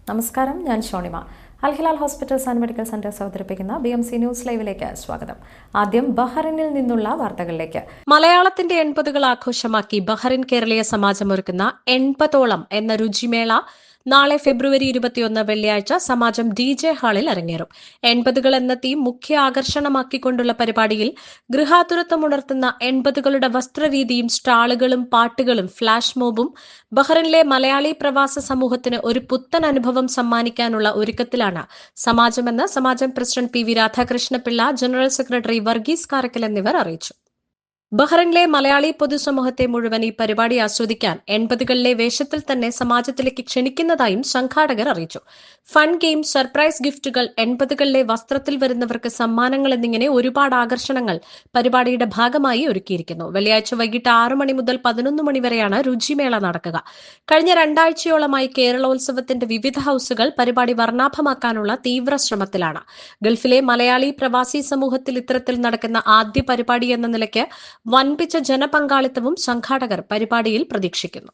നമസ്കാരം, ഞാൻ Shonima. Al Hilal hospitals and medical centres അവതരിപ്പിക്കുന്ന BMC ന്യൂസ് ലൈവിലേക്ക് സ്വാഗതം. ആദ്യം ബഹ്റിനിൽ നിന്നുള്ള വാർത്തകളിലേക്ക്. മലയാളത്തിന്റെ 80കൾ ആഘോഷമാക്കി ബഹ്റിൻ കേരളീയ സമാജം ഒരുക്കുന്ന 80ഓളം എന്ന രുചിമേള നാളെ ഫെബ്രുവരി 21 വെള്ളിയാഴ്ച സമാജം DJ ഹാളിൽ അരങ്ങേറും. 80കൾ എന്ന തീം മുഖ്യ ആകർഷണമാക്കിക്കൊണ്ടുള്ള പരിപാടിയിൽ ഗൃഹാതുരത്വമുണർത്തുന്ന 80കളുടെ വസ്ത്രരീതിയും സ്റ്റാളുകളും പാട്ടുകളും ഫ്ലാഷ് മോബും ബഹ്റിനിലെ മലയാളി പ്രവാസ സമൂഹത്തിന് ഒരു പുത്തൻ അനുഭവം സമ്മാനിക്കാനുള്ള ഒരുക്കത്തിലാണ് സമാജമെന്ന് സമാജം president PV Radhakrishna Pillai, general secretary Varghese Karakkal എന്നിവർ അറിയിച്ചു. ബഹ്റിനിലെ മലയാളി പൊതുസമൂഹത്തെ മുഴുവൻ ഈ പരിപാടി ആസ്വദിക്കാൻ 80കളിലെ വേഷത്തിൽ തന്നെ സമാജത്തിലേക്ക് ക്ഷണിക്കുന്നതായും സംഘാടകർ അറിയിച്ചു. ഫൺ ഗെയിം, സർപ്രൈസ് ഗിഫ്റ്റുകൾ, 80കളിലെ വസ്ത്രത്തിൽ വരുന്നവർക്ക് സമ്മാനങ്ങൾ എന്നിങ്ങനെ ഒരുപാട് ആകർഷണങ്ങൾ പരിപാടിയുടെ ഭാഗമായി ഒരുക്കിയിരിക്കുന്നു. വെള്ളിയാഴ്ച വൈകിട്ട് 6 മണി മുതൽ 11 മണി വരെയാണ് രുചിമേള നടക്കുക. കഴിഞ്ഞ 2 ആഴ്ചയോളമായി കേരളോത്സവത്തിന്റെ വിവിധ ഹൌസുകൾ പരിപാടി വർണ്ണാഭമാക്കാനുള്ള തീവ്ര ശ്രമത്തിലാണ്. ഗൾഫിലെ മലയാളി പ്രവാസി സമൂഹത്തിൽ ഇത്തരത്തിൽ നടക്കുന്ന ആദ്യ പരിപാടി എന്ന നിലയ്ക്ക് വൻപിച്ച ജനപങ്കാളിത്തവും സംഘാടകർ പരിപാടിയിൽ പ്രതീക്ഷിക്കുന്നു.